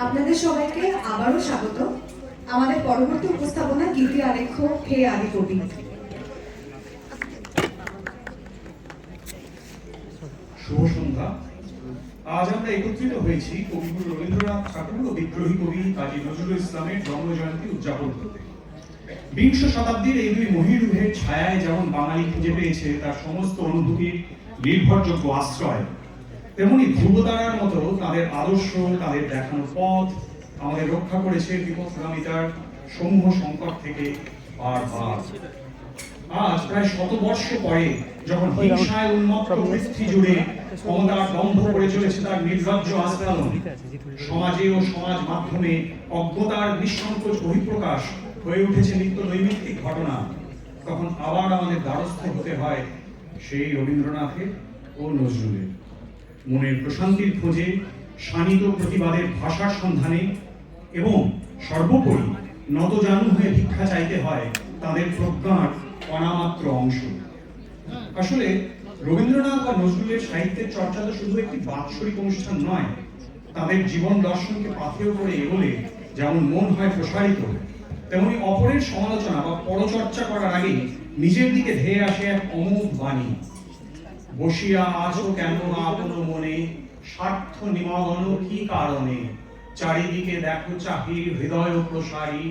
আপনাদের সবাইকে আবারও স্বাগত। আমাদের পরবর্তী উপস্থাপনা গীতি আলেখ্য হে আদি কবি। শুভ সন্ধ্যা। আজ আমরা একত্রিত হয়েছি কবিগুরু রবীন্দ্রনাথ ঠাকুর ও বিদ্রোহী কবি কাজী নজরুল ইসলামের জন্মজয়ন্তী উদযাপন করতে। বিংশ শতাব্দীর এই দুই মহিরুহের ছায়ায় যেমন বাঙালি খুঁজে পেয়েছে তার সমস্ত অনুভূতির নির্ভরযোগ্য আশ্রয়, তেমনি ধ্রুবতারার মতো তাদের আদর্শ, তাদের দেখানো পথ আমাদের রক্ষা করেছে বিপথগামিতার সমূহ সংকট থেকে বারবার। আজ প্রায় শতবর্ষ পরে যখন হিংসায় উন্মত্ত পৃথিবী জুড়ে ক্ষমতার দম্ভ করে চলেছে তার নির্লজ্জ আস্ফালন, সমাজে ও সমাজ মাধ্যমে অজ্ঞতার নিঃসংকোচ বহিঃপ্রকাশ হয়ে উঠেছে নিত্য নৈমিত্তিক ঘটনা, তখন আবার আমাদের দ্বারস্থ হতে হয় সেই রবীন্দ্রনাথের ও নজরুলের। মনের প্রশান্তির খোঁজে, শানিত প্রতিবাদের ভাষার সন্ধানে এবং সর্বোপরি নতজানু হয়ে ভিক্ষা চাইতে হয় তাদের প্রজ্ঞার অনামাত্র অংশ। আসলে রবীন্দ্রনাথ বা নজরুলের সাহিত্যের চর্চা তো শুধু একটি বাৎসরিক অনুষ্ঠান নয়, তাদের জীবন দর্শনকে পাথেয় করে এগোলে যেমন মন হয় প্রসারিত, তেমনি অপরের সমালোচনা বা পরচর্চা করার আগে নিজের দিকে ধেয়ে আসে এক অমোঘ বাণী। বসিয়া আছো কেন আপন মনে, স্বার্থ নিমগ্ন কি কারণে, চারিদিকে দেখো চাহি হৃদয় প্রসারী,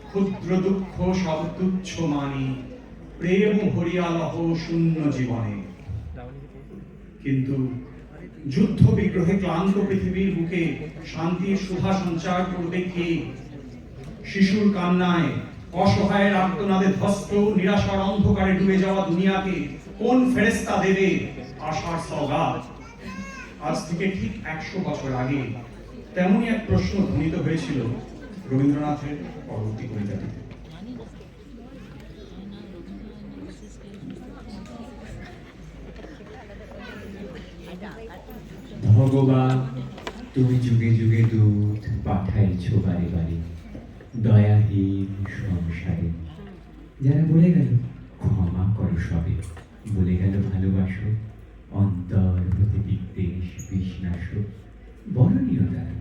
ক্ষুদ্র দুঃখ সব তুচ্ছ মানি, প্রেম ভরিয়া লহ শূন্য জীবনে। কিন্তু যুদ্ধ বিগ্রহে ক্লান্ত পৃথিবীর বুকে শান্তির সুধা সঞ্চার করবে কে? শিশুর কান্নায়, অসহায়ের আর্তনাদে ধ্বস্ত, নিরাশার অন্ধকারে ডুবে যাওয়া দুনিয়াকে কোন ফেরেশতা দেবে আশার সওগাত? আজ থেকে ঠিক 100 বছর আগে তেমনই এক প্রশ্ন ধ্বনিত হয়েছিল রবীন্দ্রনাথের পরবর্তী কবিতাটিতে। ভগবান, তুমি যুগে যুগে দূত পাঠাইছ বারে বারে দয়াহীন সংসারে। যারা বলে গেল ক্ষমা করো সবে, বলে গেল ভালোবাসো, অন্তর হতে বিদ্বেষ বিষ্ণাস, বরণীয় তারা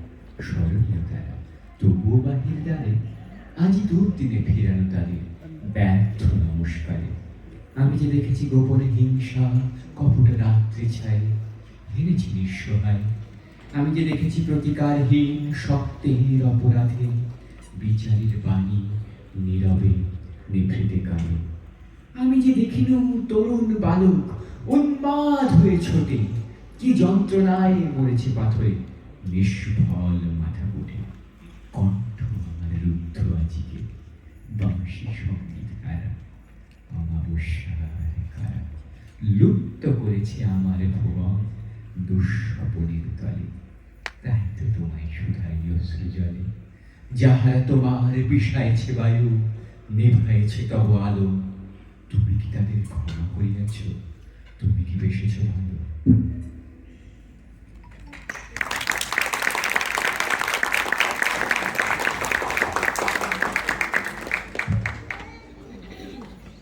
স্মরণীয় তারা, তবুও বাহির দ্বারে আজই দুর্দিনে ফিরানো তাদের ব্যর্থ নমস্কারে। আমি যে দেখেছি গোপনে হিংসা, কপট রাত্রি ছায়, হেরেছি নিঃসহায়। আমি যে দেখেছি প্রতিকারহীন শক্তের অপরাধে, বিচারের বাণী নীরবে নিভৃতে কানে। আমি যে দেখিলুম তরুণ বালক উন্মাদ হয়ে ছোটে, কি যন্ত্রণায় মরেছে পাথরে, নিষ্ফল মাথা উঠে। কণ্ঠ আমার রুদ্ধ আজিকে, বাঁশি সঙ্গীত হারা, অমাবস্যার কারা লুপ্ত করেছে আমার ভুবন দুঃস্বপনের তলে। তাই তো তোমায় শুধাই অশ্রু জলে, যাহারা তোমার বিষাইছে বায়ু, নিভাইছে তব আলো। তুমি কি তাদের ক্ষমা করিয়াছ? তুমি কি বেসেছ ভালো?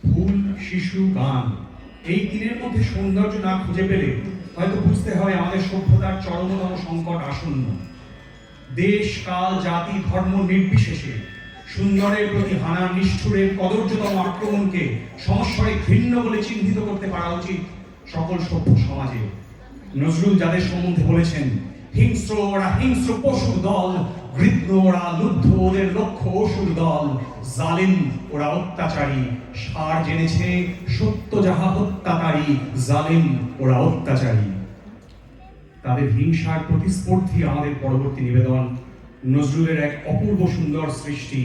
ফুল, শিশু, গান এই তিনের মধ্যে সৌন্দর্য না খুঁজে পেলে হয়তো বুঝতে হবে আমাদের সভ্যতার চরমতম সংকট আসন্ন। দেশ, কাল, জাতি, ধর্ম নির্বিশেষে সুন্দরের প্রতি হানা নিষ্ঠুরের কদর্যতম আক্রমণকে সমস্বরে ঘৃণ্য বলে চিহ্নিত করতে পারা উচিত সকল সভ্য সমাজে। নজরুল যাদের সম্বন্ধে বলেছেন, হিংস্র ওরা হিংস্র পশুর দল, গৃহ্ণ ওরা লুব্ধ ওদের লক্ষ্য অসুর দল, জালিম ওরা অত্যাচারী, সার জেনেছে সত্য যাহা হত্যাকারী, জালিম ওরা অত্যাচারী। তাদের হিংসার প্রতিস্পর্ধী আমাদের পরবর্তী নিবেদন, নজরুলের এক অপূর্ব সুন্দর সৃষ্টি,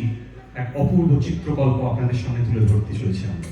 এক অপূর্ব চিত্রকল্প আপনাদের সামনে তুলে ধরতে চলেছি আমরা।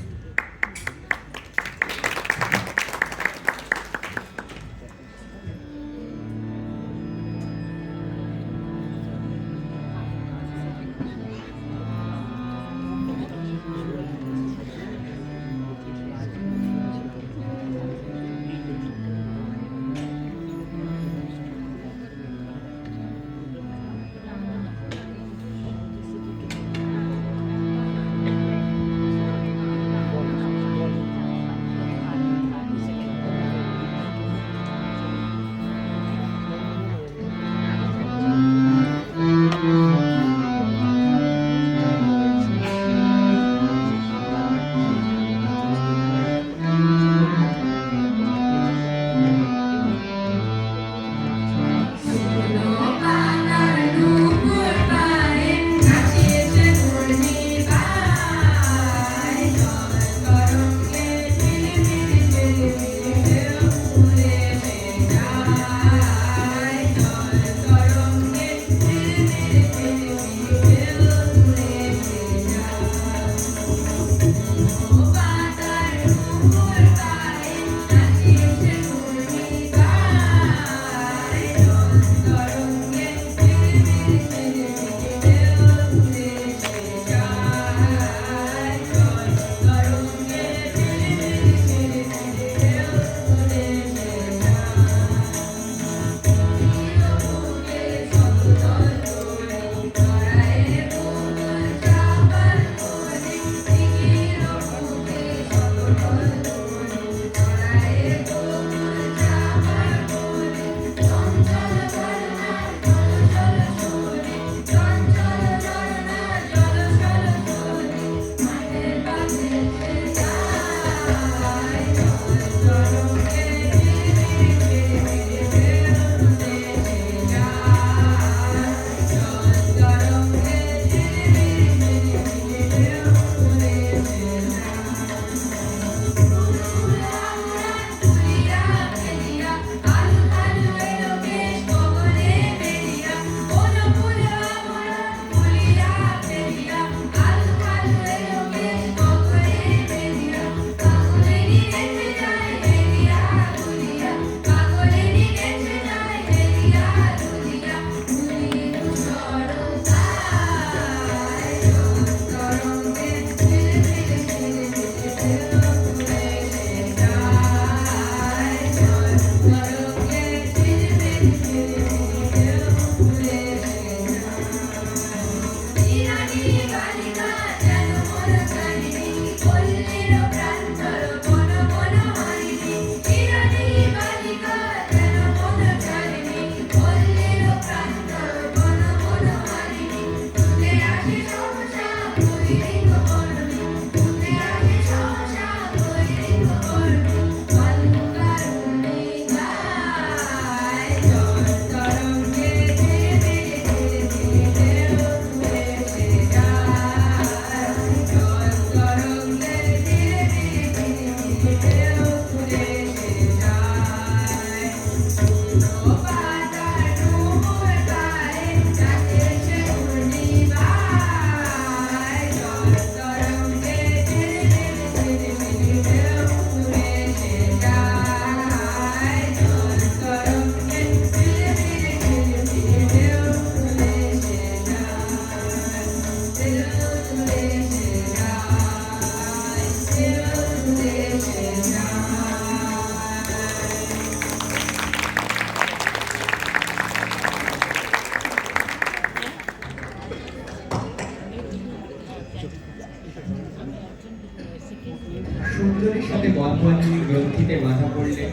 সুন্দরীর সাথে বন্ধনী গ্রন্থিতে বাঁধা পড়লে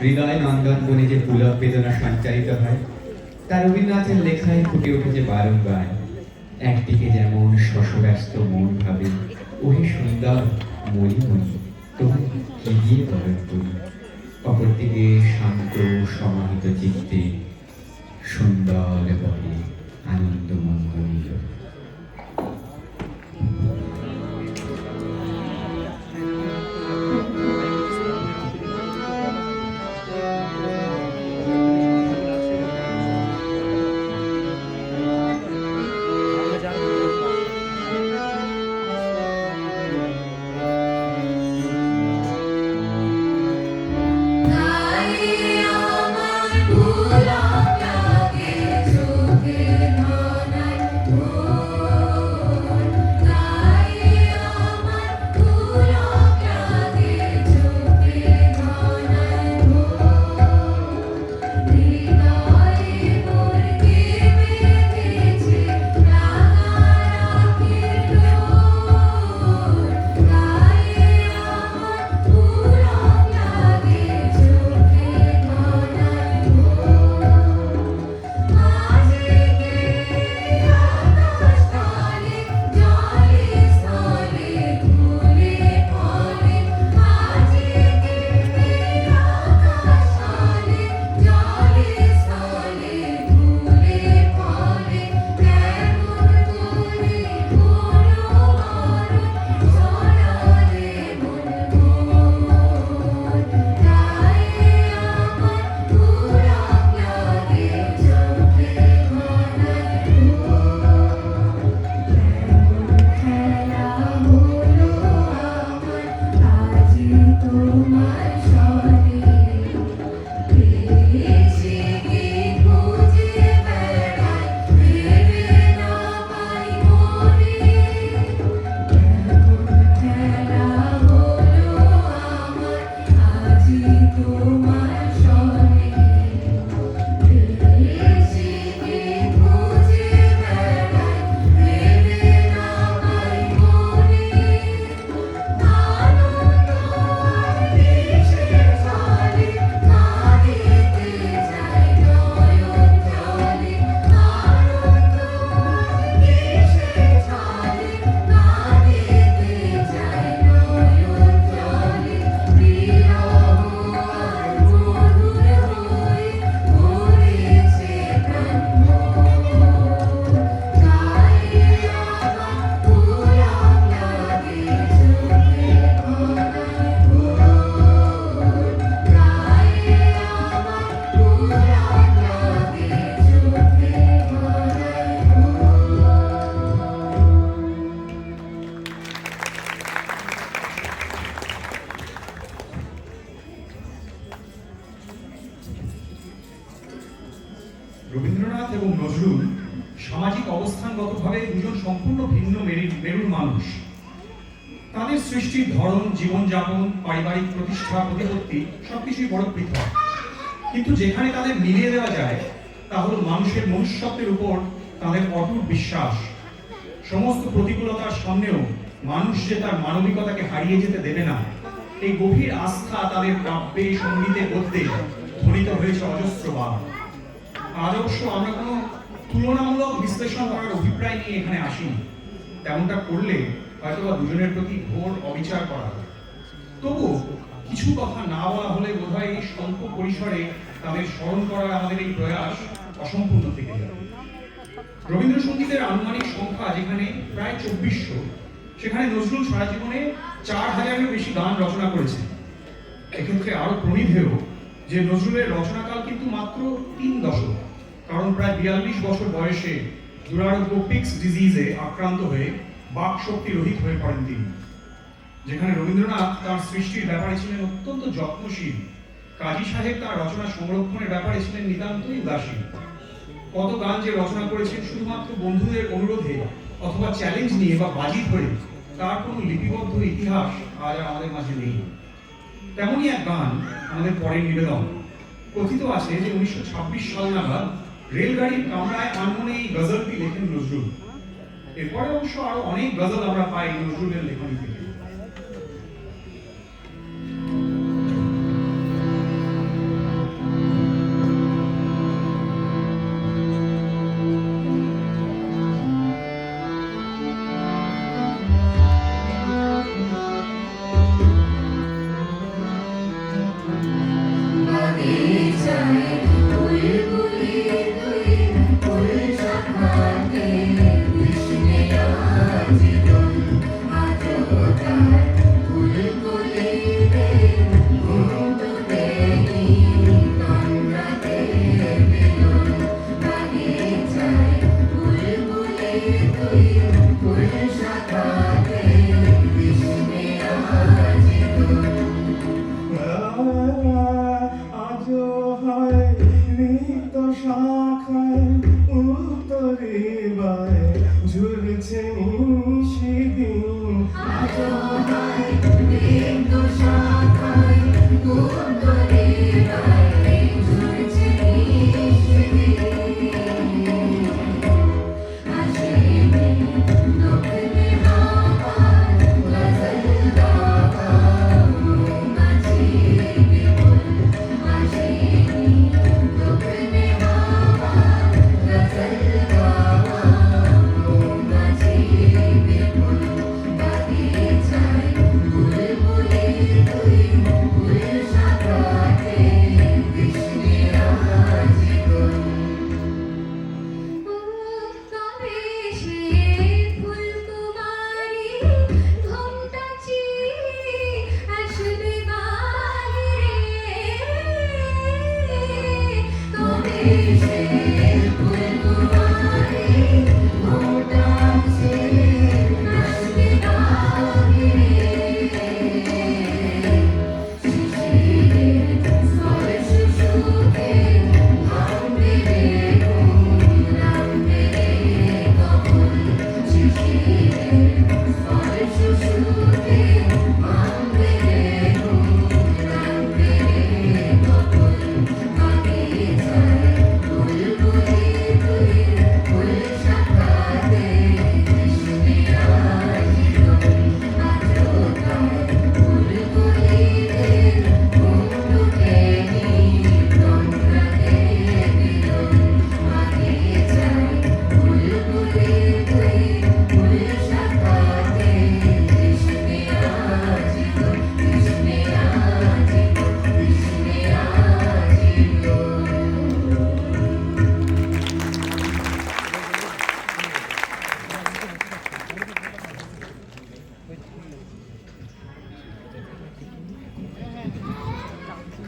হৃদয় নন্দন বনে যে পুলক বেদনা সঞ্চারিত হয় তা রবীন্দ্রনাথের লেখায় ফুটে উঠেছে বারংবার। একদিকে যেমন শশব্যস্ত মন ভাবে ওহে সুন্দর মরি মরি তোমায় কি দিয়ে বরণ করি, অপরদিকে শান্ত সমাহিত চিত্তে সুন্দর বলে আনন্দ মঙ্গল। রবীন্দ্রনাথ এবং নজরুল সামাজিক অবস্থানগতভাবে দুজন সম্পূর্ণ ভিন্ন মেরুর মানুষ। তাদের সৃষ্টির ধরন, জীবনযাপন, পারিবারিক প্রতিষ্ঠা, প্রতিপত্তি সবকিছুই বড় পৃথক, কিন্তু যেখানে তাদের মিলিয়ে দেওয়া যায় তা হল মানুষের মনুষ্যত্বের উপর তাদের অটুট বিশ্বাস। সমস্ত প্রতিকূলতার সামনেও মানুষ যে তার মানবিকতাকে হারিয়ে যেতে দেবে না, এই গভীর আস্থা তাদের কাব্যে, সঙ্গীতে, গদ্যে ধ্বনিত হয়েছে অজস্রবার। আজ অবশ্য আমরা কোনো তুলনামূলক বিশ্লেষণ করার অভিপ্রায় নিয়ে এখানে আসিনি। তেমনটা করলে হয়তো বা দুজনের প্রতি ঘোর অবিচার করা হয়। তবু কিছু কথা না বলা হলে বোধহয় এই স্বল্প পরিসরে তাদের স্মরণ করার আমাদের এই প্রয়াস অসম্পূর্ণ থেকে যাবে। রবীন্দ্রসঙ্গীতের আনুমানিক সংখ্যা যেখানে প্রায় 2400, সেখানে নজরুল সারা জীবনে 4000-এরও বেশি গান রচনা করেছেন। এক্ষেত্রে আরো প্রণিধেয় যে নজরুলের রচনাকাল কিন্তু মাত্র 3 দশক, কারণ প্রায় 42 বছর বয়সে দুরারোগ্য পিক্স ডিজিজে আক্রান্ত হয়ে বাক শক্তি রহিত হয়ে পড়েন তিনি। যেখানে রবীন্দ্রনাথ তার সৃষ্টির ব্যাপারে ছিলেন অত্যন্ত যত্নশীল, কাজী সাহেব তার রচনা সংরক্ষণের ব্যাপারে ছিলেন নিতান্তই উদাসীন। কত গান যে রচনা করেছেন শুধুমাত্র বন্ধুদের অনুরোধে অথবা চ্যালেঞ্জ নিয়ে বা বাজি ধরে, তার কোনো লিপিবদ্ধ ইতিহাস আজ আর আমাদের মাঝে নেই। তেমনই এক গান আমাদের পরের নিবেদন। কথিত আছে যে 1926 সাল নাগাদ রেলগাড়ির কামরায় আনমনে এই গজলটি লেখেন নজরুল। এরপরে অবশ্য আরো অনেক গজল আমরা পাই নজরুলের লেখনী থেকে।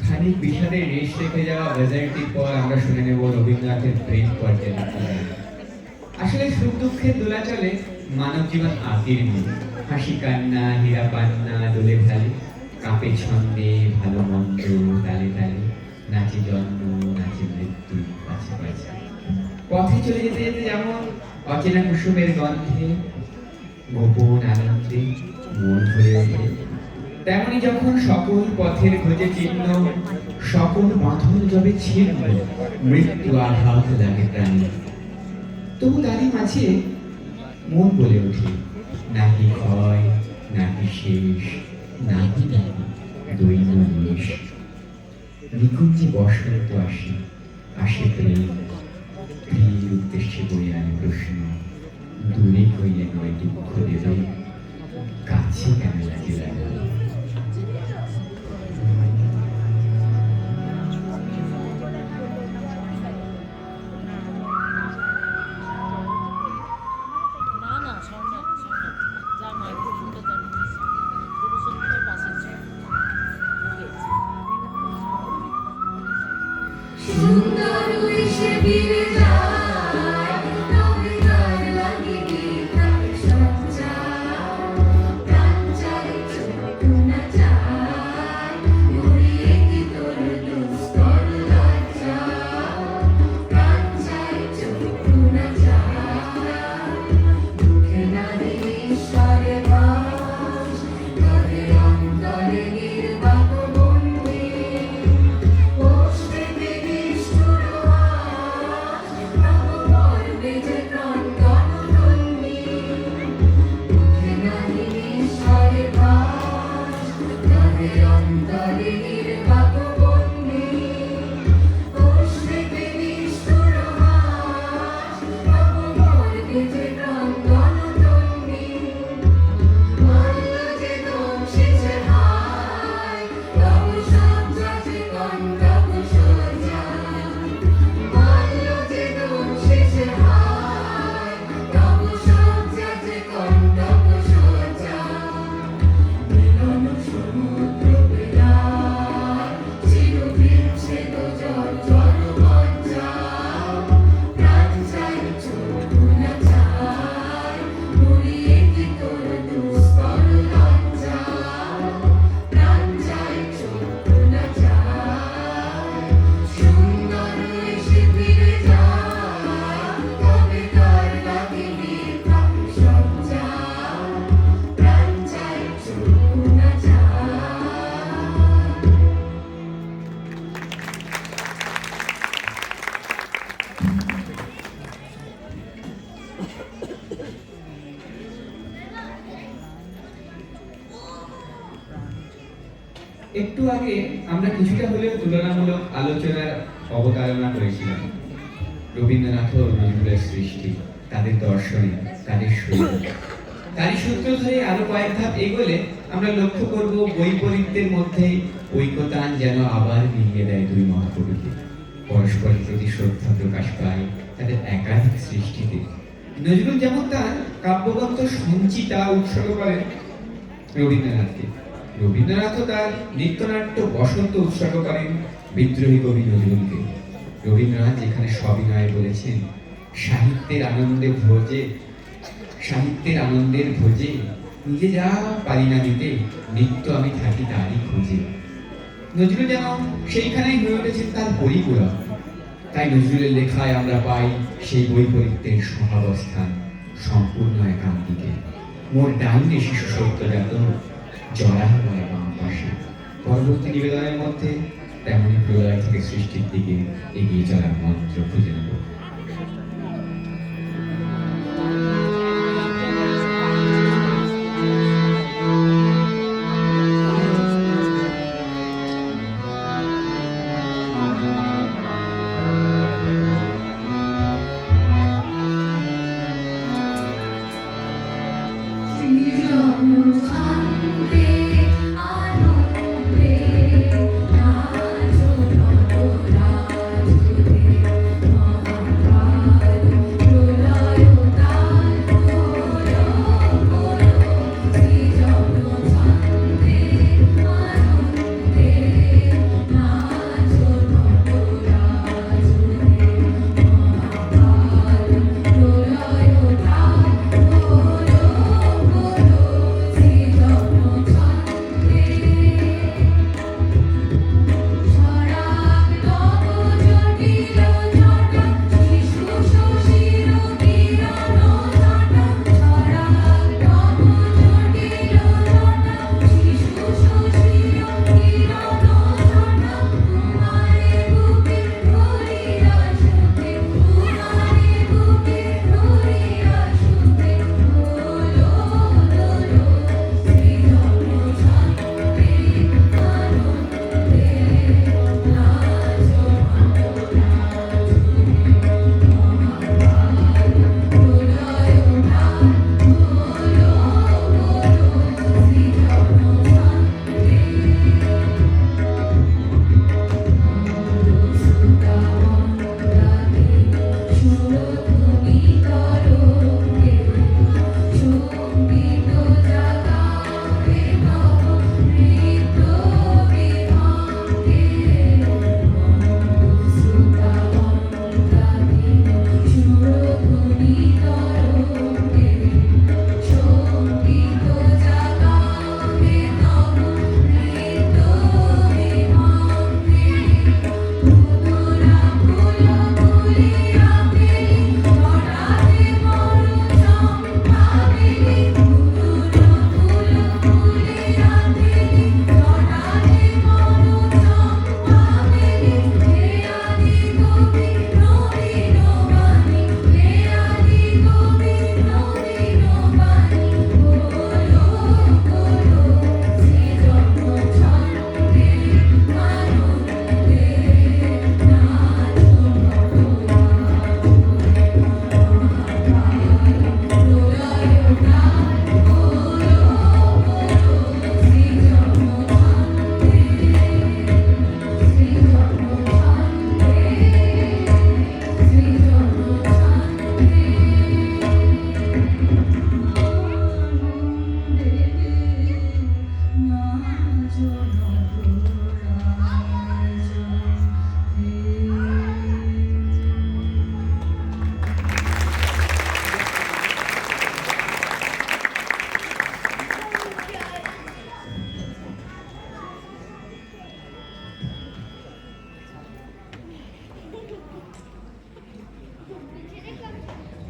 খানিক বিষাদের রেশ রেখে যাওয়া গজলটির পর আমরা শুনে নেব রবীন্দ্রনাথের প্রেম পর্যায়ে। আসলে সুখ দুঃখের দোলাচলে মানব জীবন আতির মিল, হাসি কান্না হীরা পান্না দোলে ঢালে, কাঁপে ছন্দে ভালো মন্দ তালে তালে, নাচে জন্ম নাচে মৃত্যু কাছে কাছে। পথে চলে যেতে যেতে যেমন অচেনা কুসুমের গন্ধে গোপন আনন্দে মন ভরে ওঠে, তেমনি যখন সকল পথের খোঁজে চিহ্ন, সকল বাঁধন যবে ছিন্ন, মৃত্যু আঘাত লাগে প্রাণে, তবু তারই মাঝে মন বলে ওঠে নাহি ক্ষয় নাহি শেষ, নাহি নাহি দৈন নিশ। নিকুঞ্জে বসন্ত আসে, আসে প্রেম, প্রিয়ের উদ্দেশ্যে বয়ে আনে প্রশ্ন, দূরে হইলে নয় দুঃখ দেবে, কাছে কেন লাগে লাগে। সুন্দর উইশে ফিরে যায় তবে তার লাগে থাকে সঞ্চার প্রাণ চাই চোখ না চায় উড়িয়ে কি তোর দুস্তর লজ্জা প্রাণ চাই চোখ না চায় দুঃখে নারী ঈশ্বরে বাস তোদের অন্তরে নির্বাক বন্দী পোষে বিনিষ্ঠুর হাস নবগর্বে যে ক্রন্দন তন্বী দুঃখে নারী ঈশ্বরে বাস তোদের অন্তরে নির্বাক বন্দী পোষে বিনিষ্ঠুর হাস নবগর্বে যে ক্রন্দন তন্বী মাল্য যে দংশিছে হায় তব সজ্জা যে কণ্টক সজ্জা মাল্য যে দংশিছে হায় তব সজ্জা যে কণ্টক সজ্জা মিলন সমুদ্র বেলায় চির বিচ্ছেদ জর্জর মজ্জা প্রাণ চাই চোখ না চায় মুড়িয়ে কি তোর দুস্তর লজ্জা প্রাণ চাই চোখ না চায় সুন্দর এসে ফিরে যায় তবে তার লাগে থাকে সজ্জা প্রাণ চাই চোখ না চায় একটু আগে আমরা কিছুটা হলেও তুলনামূলক আলোচনার অবতারণা করেছিলাম রবীন্দ্রনাথ ও নজরুলের সৃষ্টি, তাদের দর্শনে, তাদের শৈলী। তারই সূত্র ধরে আরো কয়েক ধাপ এগোলে আমরা লক্ষ্য করব বৈপরীত্যের মধ্যে ঐকতান যেন আবার মিলিয়ে দেয় দুই মহাকবিকে। পরস্পরের প্রতি শ্রদ্ধা প্রকাশ পায় তাদের একাধিক সৃষ্টিতে। নজরুল যেমন তার কাব্যগ্রন্থ সঞ্চিতা উৎসর্গ করেন রবীন্দ্রনাথকে, রবীন্দ্রনাথও তার নৃত্যনাট্য বসন্ত উৎসর্গ করেন বিদ্রোহী কবি নজরুলকে। রবীন্দ্রনাথ যেখানে সবিনয়ে বলেছেন, সাহিত্যের আনন্দের ভোজে নিজে যা পারি না দিতে, নিত্য আমি থাকি তারই খোঁজে। নজরুল যেন সেইখানেই হয়ে উঠেছেন তার পরিপূরক। তাই নজরুলের লেখায় আমরা পাই সেই বৈপরীত্যের সহাবস্থান, সম্পূর্ণ একান্তিকে। মোর ডাইনে শিশু সত্যজাত, জড়া হয় বাম পাশে। পরবর্তী নিবেদনের মধ্যে তেমনি প্রলয় থেকে সৃষ্টির দিকে এগিয়ে চলার মন্ত্র খুঁজে নেব। শান্তি আনন্দে নাচো রাজুদে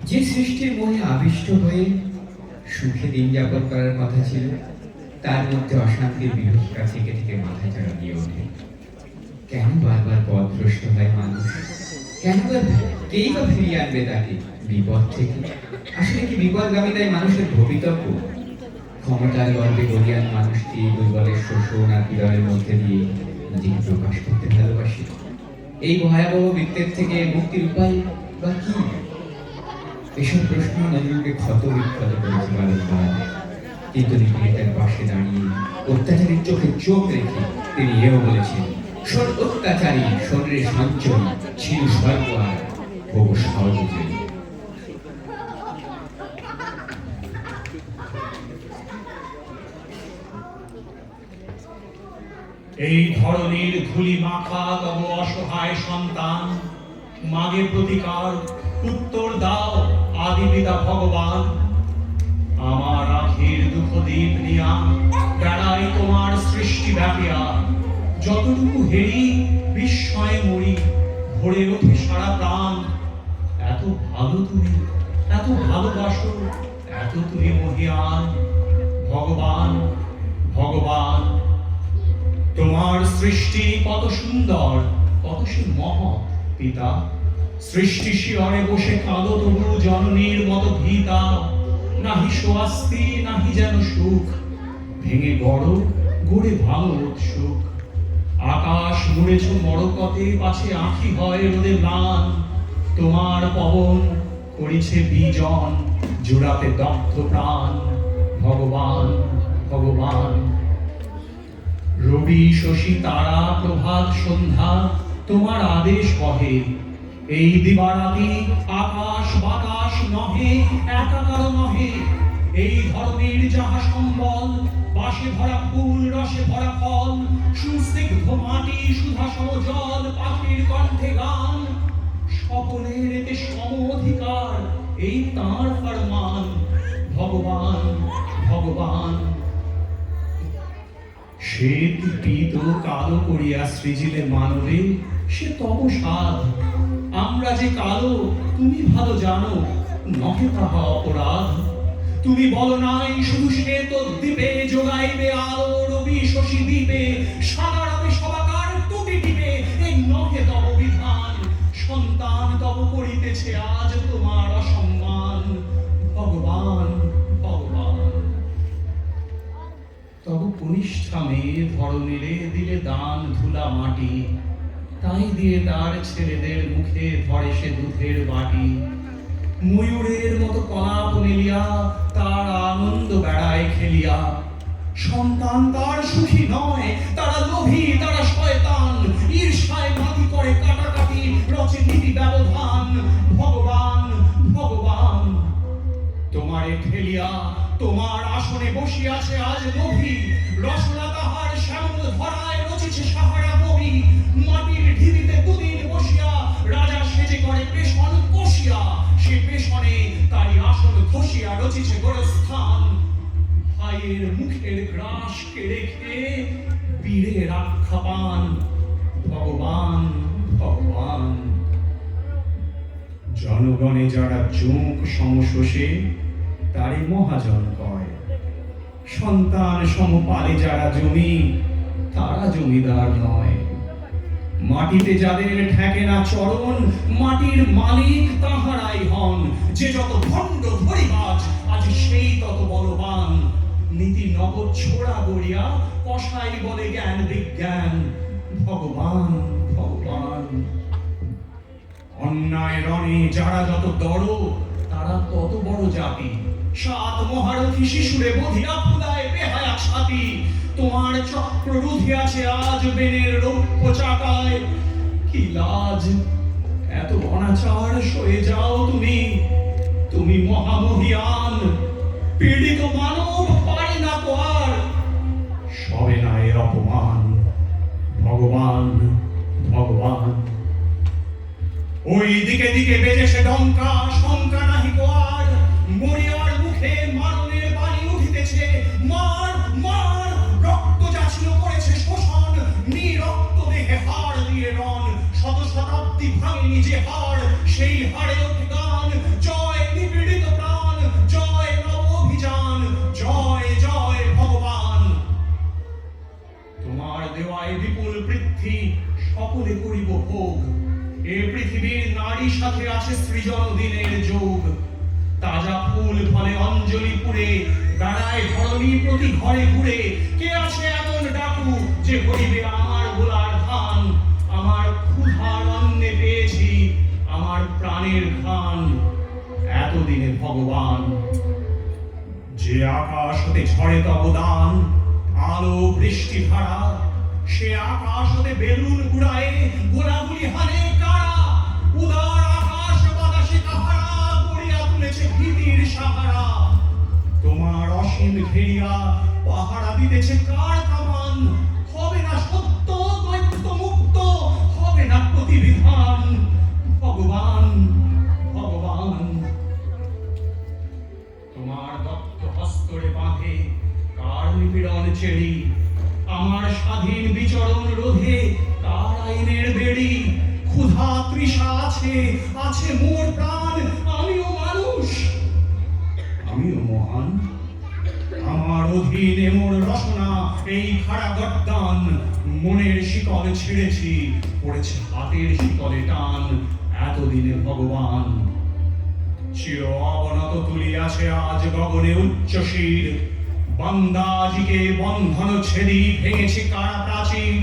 যে সৃষ্টির মোহে আবিষ্ট হয়ে সুখে দিন যাপন করার কথা ছিল, তার মধ্যে অশান্তির বিভীষিকা থেকে থেকে মাথা চাড়া দিয়ে ওঠে। কেন বারবার পথভ্রষ্ট হয় মানুষ? কেন কেই বা ফিরিয়ে আনবে তাকে বিপদ থেকে? আসলে কি বিপদগামিতাই মানুষের ভবিতব্য? ক্ষমতার গর্বে বলিয়ান মানুষটি দুর্বলের শোষণ আর পীড়নের মধ্যে দিয়ে নিজেকে প্রকাশ করতে ভালোবাসে। এই ভয়াবহ বৃত্তের থেকে মুক্তির উপায় বা কি? এসব প্রশ্ন নজরুলকে ক্ষত বিক্ষত করেছে বারংবার। কিন্তু নিপীড়িতের পাশে দাঁড়িয়ে অত্যাচারীর চোখে চোখ রেখে তিনি এও বলেছেন, শোন অত্যাচারী, শোন রে সঞ্চরী, ছিল স্বর্গ আর হবো সর্বজয়ী। এই ধরনের ধুলি মাখা তব অসহায় সন্তান, মাগে প্রতিকার উত্তর দাও আদি পিতা ভগবান। আমার আখির দুঃখ দ্বীপ নিয়া বেড়াই তোমার সৃষ্টি ব্যাপিয়া, যতটুকু হেরি বিস্ময়ে মরি, ভরে ওঠে সারা প্রাণ। এত ভালো তুমি, এত ভালোবাসো, এত তুমি মহিয়ান। ভগবান ভগবান, তোমার সৃষ্টি কত সুন্দর, কত সে মহৎ পিতা। সৃষ্টি শিয়রে বসে কাঁদো তবু জননীর মতো ভীতা। নাহি স্বস্তি নাহি যেন সুখ, ভেঙে গড় গড়ে ভালো উৎসুক। আকাশ মুড়েছ মরকতে, পাছে আঁখি হয় রোদে ম্লান। তোমার পবন করিছে বিজন, জোড়াতে দগ্ধ প্রাণ। ভগবান ভগবান, রবি শশী তারা প্রভাত সন্ধ্যা তোমার আদেশ কহে। এই দিবারাতি আকাশ বাতাস নহে, একাকার নহে। এই ধরনের যাহা সম্বল, বাসে ভরা ফুল রসে ভরা ফল, সুস্নিগ্ধ মাটি সুধা সম জল, পাখির কণ্ঠে গান, সকলের এতে সম অধিকার, এই তাঁর ফরমান। ভগবান ভগবান, শ্বেত পীত কালো করিয়া সৃজিলে মানবে, সে তব সাধ। আমরা যে কালো তুমি ভালো জানো, নহে তাহা অপরাধ। তুমি বলো নাই শুধু শ্বেত দ্বীপে যোগাইবে আলো, রবি শশী দ্বীপে সাদা রবে সবাকার টুটি টিপে। এই নহে তব বিধান, সন্তান তব করিতেছে আজ তোমার অসম্মান। ভগবান ভগবান, তব কনিষ্ঠা মেয়ে ধরনীরে দিলে দান ধুলা মাটি। তাই দিয়ে তার ছেলেদের মুখে ধরে সে দুধের বাটি। ময়ূরের মতো কলাপ মেলিয়া তার আনন্দ বেড়ায় খেলিয়া। সন্তান তার সুখী নয়, তারা লোভী, তারা শয়তান। ঈর্ষায় মাটি করে কাটাকাটি, রচে নীতি ব্যবধান। ভগবান ভগবান, তোমারে ঠেলিয়া তোমার আসনে বসিয়াছে আজ লোভী। রসনা তাহার শ্যামল ধরায় রচিছে সাহারা কবি। মাটির ঢিবিতে দুদিন বসিয়া রাজা সেজে করে পেশন কষিয়া। সে পেশনে তারই আসন ধসিয়া রচিছে গোরস্থান। ভাইয়ের মুখের গ্রাস কেড়ে খেয়ে বীরের আখ্যা পান। ভগবান ভগবান, জনগণে যারা চোখ সমশোষে, তারই মহাজন কয়। সন্তান সমপালে যারা জমি, তারা জমিদার নয়। মাটিতে যাদের ঠেকে না চরণ, মাটির মালিক তাহারাই হন। যে যত ভণ্ড ধরিবাজ, আজ সেই তত বলবান। নীতি নগদ ছোড়া গড়িয়া কসাই বলে জ্ঞান বিজ্ঞান। ভগবান ভগবান, অন্যায় রণে যারা যত দড়, তারা তত বড় জাতি। সাত মহারথী শিশুরে বধিয়া ফুলায় বেহায়া ছাতি। তোমার চক্র রুধিয়াছে আজ বেনের রৌপ্য চাকায়। কি লাজ, এত অনাচার সয়ে যাও তুমি। তুমি মহামহিয়ান, পীড়িত মানব পারে না তো আর সবে না এর অপমান। ভগবান ভগবান, ওই দিকে দিকে বেজেছে ডঙ্কা, শঙ্কা নাহি কোয়ার। মরিয়ার মুখে মারণের বাণী উঠিতেছে। মার মার, রক্ত যাচিল করেছে শোষণ। নিরক্ত দেহে হাড় দিয়ে রণ, শত শতাব্দী ভাঙেনি যে হাড়, সেই হাড়ে ওঠে গান। জয় এ পৃথিবীর নারী সাথে আছে সৃজন দিনের যোগ। তাজা ফুল ফলে অঞ্জলি পুরে, দাঁড়ায় ধরণী প্রতি ঘরে ঘুরে। কে আছে এমন ডাকু যে হইবে আমার গোলার ধান? আমার ক্ষুধার অন্নে পেয়েছি আমার প্রাণের খান। এতদিনে ভগবান যে আকাশ হতে ঝরে তব দান, আলো বৃষ্টি ধারা, সে আকাশ হতে বেলুন উড়ায়ে গোলাগুলি হানে কারা? উদার আকাশ বাতাসে কাহারা গড়িয়া তুলেছে ভীতির সাহারা। তোমার অসীম ঘেরিয়া পাহারা দিতেছে কার কামান? হবে না সত্য দৈত্য মুক্ত, হবে না প্রতিবিধান। ভগবান ভগবান তোমার দত্ত হস্তরে বাঁধে কার নিপীড়ন চেড়ি? আমার স্বাধীন বিচরণ রোধে কার আইনের বেড়ি? ক্ষুধা তৃষা আছে, আছে মোর প্রাণ, আমিও মানুষ, আমিও মহান। আমার অধীনে মোর রসনা এই খাড়া গদ্দান। মনের শিকল ছিঁড়েছি, পড়েছে হাতের শিকলে টান। এতদিনে ভগবান চির অবনত তুলিয়াছে আজ গগনে উচ্চ শির। বান্দাজিকে বন্ধন ছেদি ভেঙেছে কারা প্রাচীর।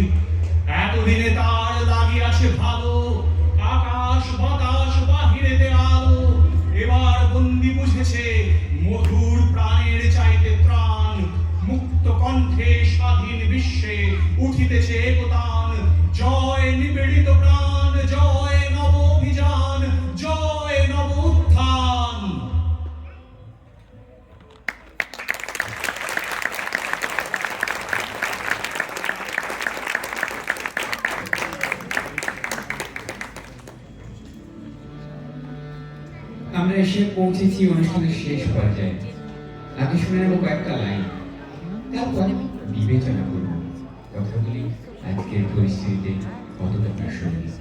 এতদিনে তার লাগিয়াছে ভালো, আকাশ বাতাস বাহিরেতে আলো। এবার বন্দি বুঝেছে মধুর প্রাণের চাইতে ত্রাণ। মুক্ত কণ্ঠে স্বাধীন বিশ্বে উঠিতেছে একতান। জয় নিবেদিত প্রাণ, জয় নব অভিযান, জয় নব উত্থান। আমরা এসে পৌঁছেছি অনুষ্ঠানের শেষ পর্যায়ে। আগে শুনে নেব কয়েকটা লাইন, তারপর বিবেচনা করব কথাগুলি আজকের পরিস্থিতিতে কতটা প্রাসঙ্গিক।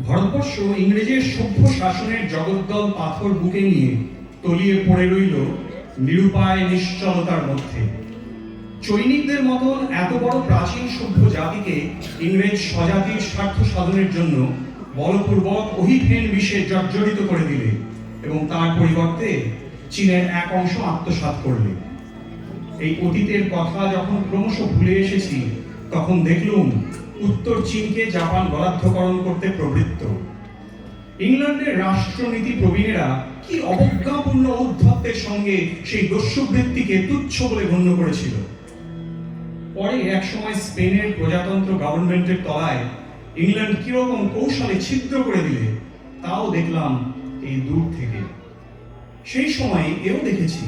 ভারতবর্ষ ইংরেজের সভ্য শাসনের জগদ্দল পাথর বুকে নিয়ে তলিয়ে পড়ে রইল নিরুপায় নিশ্চলতার মধ্যে। চৈনিকদের মতন এত বড় প্রাচীন সভ্য জাতিকে ইংরেজ স্বজাতির স্বার্থ সাধনের জন্য বলপূর্বক অহিফেন বিষে জর্জরিত করে দিলে এবং তার পরিবর্তে চীনের এক অংশ আত্মসাৎ করলে। এই অতীতের কথা যখন ক্রমশ ভুলে এসেছি, তখন দেখলুম উত্তর চীনকে জাপান বরাদ্দকরণ করতে প্রবৃত্ত। ইংল্যান্ডের রাষ্ট্রনীতি প্রবীণেরা কি অবজ্ঞাপূর্ণ ঔদ্ধত্যের সঙ্গে সেই দস্যুবৃত্তিকে তুচ্ছ বলে গণ্য করেছিল। পরে এক সময় স্পেনের প্রজাতন্ত্র গভর্নমেন্টের তলায় ইংল্যান্ড কিরকম কৌশলে ছিদ্র করে দিলে তাও দেখলাম এই দূর থেকে। সেই সময় এও দেখেছি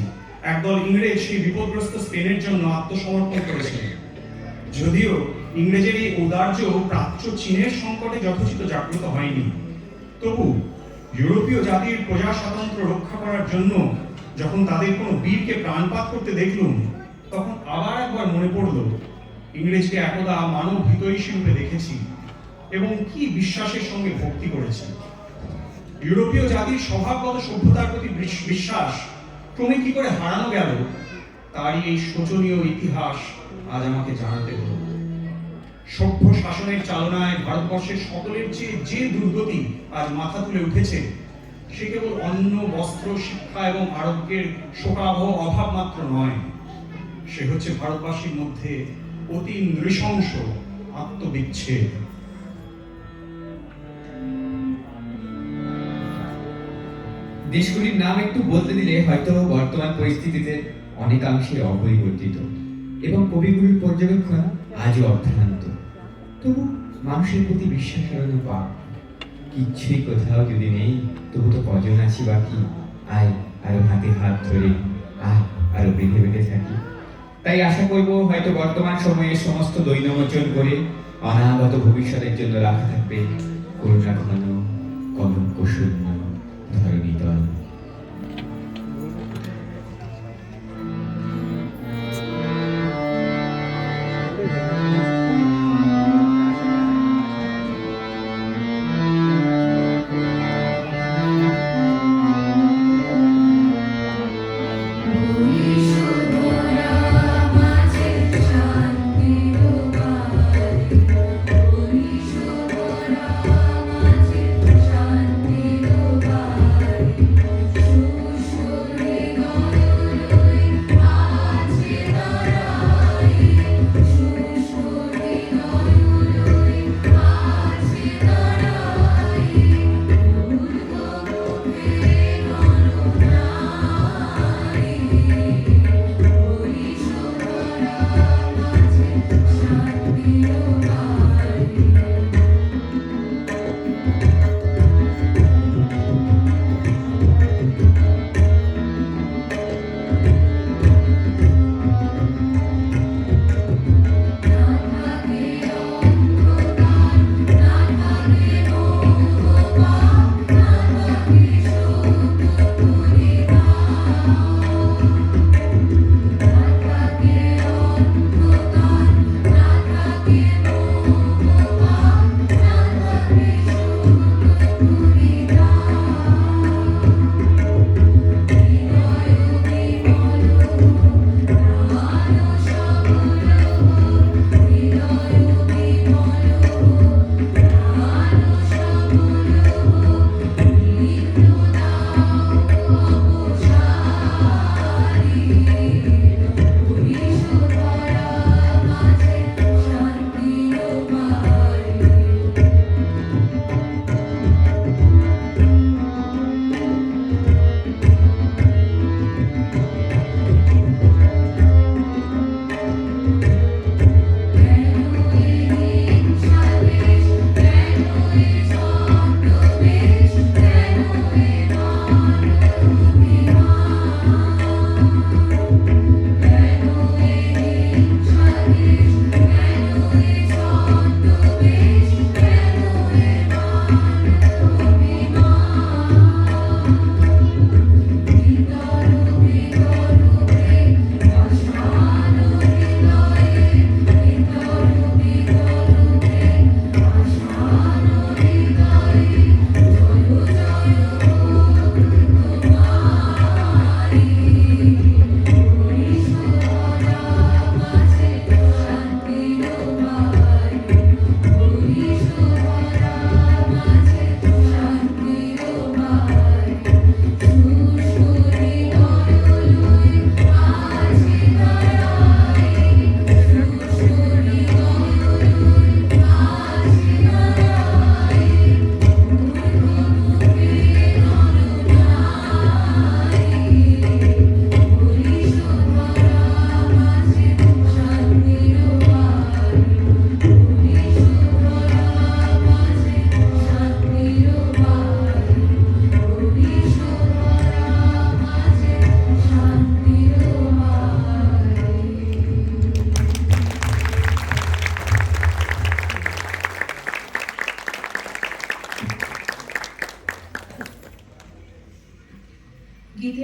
একদল ইংরেজ সেই বিপদগ্রস্ত স্পেনের জন্য আত্মসমর্পণ করেছিল। যদিও ইংরেজের এই ঔদার্য প্রাচ্য চীনের সংকটে যথোচিত জাগ্রত হয়নি, তবু ইউরোপীয় জাতির প্রজাস্বাতন্ত্র্য রক্ষা করার জন্য যখন তাদের কোনো বীরকে প্রাণপাত করতে দেখলুম, তখন আবার একবার মনে পড়ল ইংরেজকে একদা মানব হিতৈষী রূপে দেখেছি এবং কি বিশ্বাসের সঙ্গে ভক্তি করেছি। ইউরোপীয় জাতির স্বভাবগত সভ্যতার প্রতি বিশ্বাস ক্রমে কি করে হারানো গেল, তারই এই শোচনীয় ইতিহাস আজ আমাকে জানাতে হলো। সভ্য শাসনের চালনায় ভারতবর্ষের সকলের চেয়ে যে দুর্গতি আজ মাথা তুলে উঠেছে, সে কেবল অন্ন, বস্ত্র, শিক্ষা এবং আরোগ্যের শোকাবহ অভাব মাত্র নয়, সে হচ্ছে ভারতবাসীর মধ্যে অতি নৃশংস আত্মবিচ্ছেদ। দেশগুলির নাম একটু বলতে দিলে হয়তো বর্তমান পরিস্থিতিতে অনেকাংশে অপরিবর্তিত এবং কবিগুলির পর্যবেক্ষণ আজও অভ্রান্ত। তবু মানুষের প্রতি বিশ্বাস হারানো পাপ। কিচ্ছুই কোথাও যদি নেই, তবু তো কজন আছি বাকি। আয় আরো হাতে হাত ধরে, আয় আরো বেঁধে বেঁধে থাকি। তাই আশা করব হয়তো বর্তমান সময়ে সমস্ত দৈনমোচন করে অনাগত ভবিষ্যতের জন্য রাখা থাকবে করুণা ঘন কলঙ্ক শূন্য ধরণী দল। পুরি সুধরা মাঝে শান্তি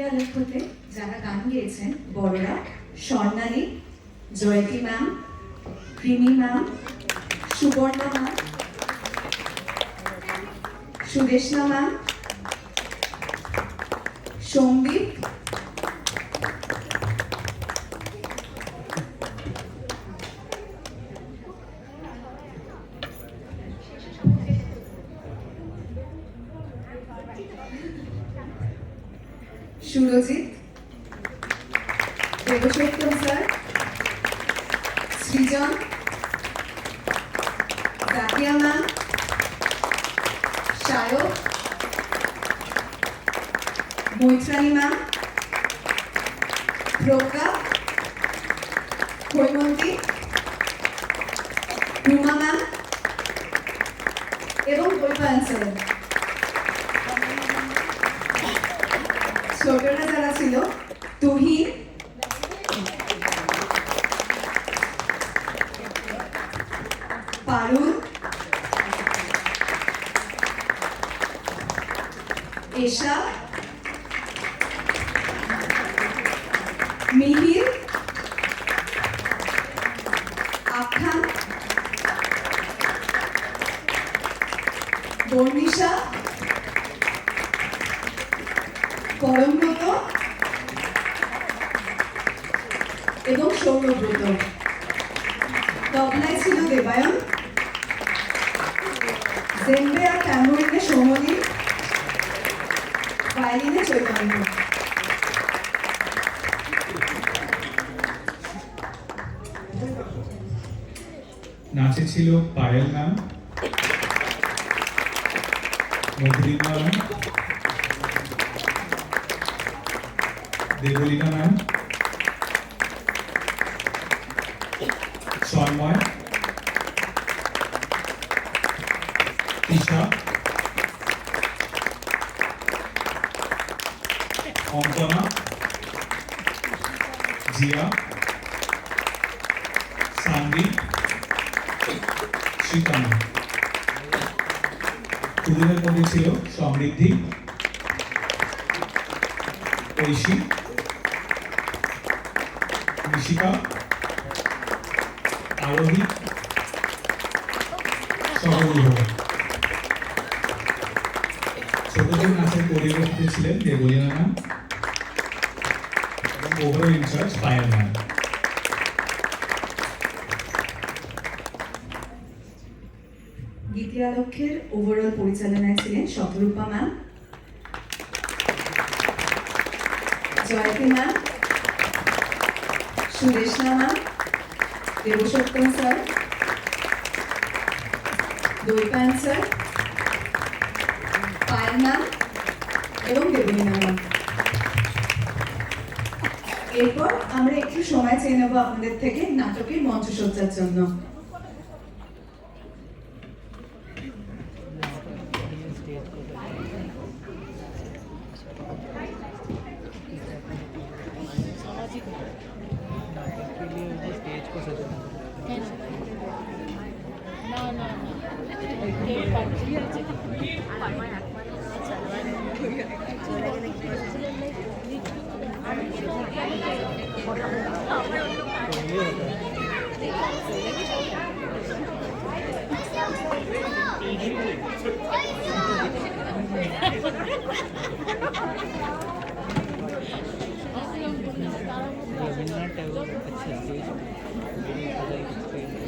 আলেখ্যতে যারা গান গেয়েছেন বড়রা Swarnali, Jayati ma'am, Rimi ma'am, Suborna ma'am, Sudeshna ma'am, Sandip, Surajit, Debsattam sir, Srijan, Zakia ma'am, Sayak, Maitrani ma'am, Pragya, Haimanti, Ruma ma'am এবং বৈপায়ন স্যার। ছোটরা যারা ছিল তুহিন, পারুল, এশা, মিহির, আখ্যান, বর্ণিশা, পরমব্রত এবং সৌরব্রত। তবলায় ছিল দেবায়ন, জেম্বে আর ট্যাম্বোরিনে সৌমদীপ, ভায়োলিনে চৈতন্য। নাচে ছিল Payel ma'am, Madhurima ma'am, Debleena ma'am, Sanmoy, Tisha, Ankana, Jiya, Sanvi, Srikanta. পুরুষের মধ্যে ছিল সমৃদ্ধি, ঐশী, নিশিকা, আরোহী, সহরূঢ়। ছোটদের নাচের কোরিওগ্রাফিতে ছিলেন দেবলীনা ম্যাম এবং ওভারঅল ইনচার্জ পায়েল ম্যাম। গীতি আলক্ষের ওভারঅল পরিচালনায় ছিলেন Shatarupa ma'am, Jayati ma'am, Sudeshna ma'am, Debsattam sir, Dwaipayan sir, Payel ma'am এবং দেবলীনা ম্যাম। এরপর আমরা একটু সময় চেয়ে নেব আপনাদের থেকে নাটকের মঞ্চসজ্জার জন্য। स्टेज को सजाना ना ना रविन्द्रनाथ टैगोर अच्छा स्टेज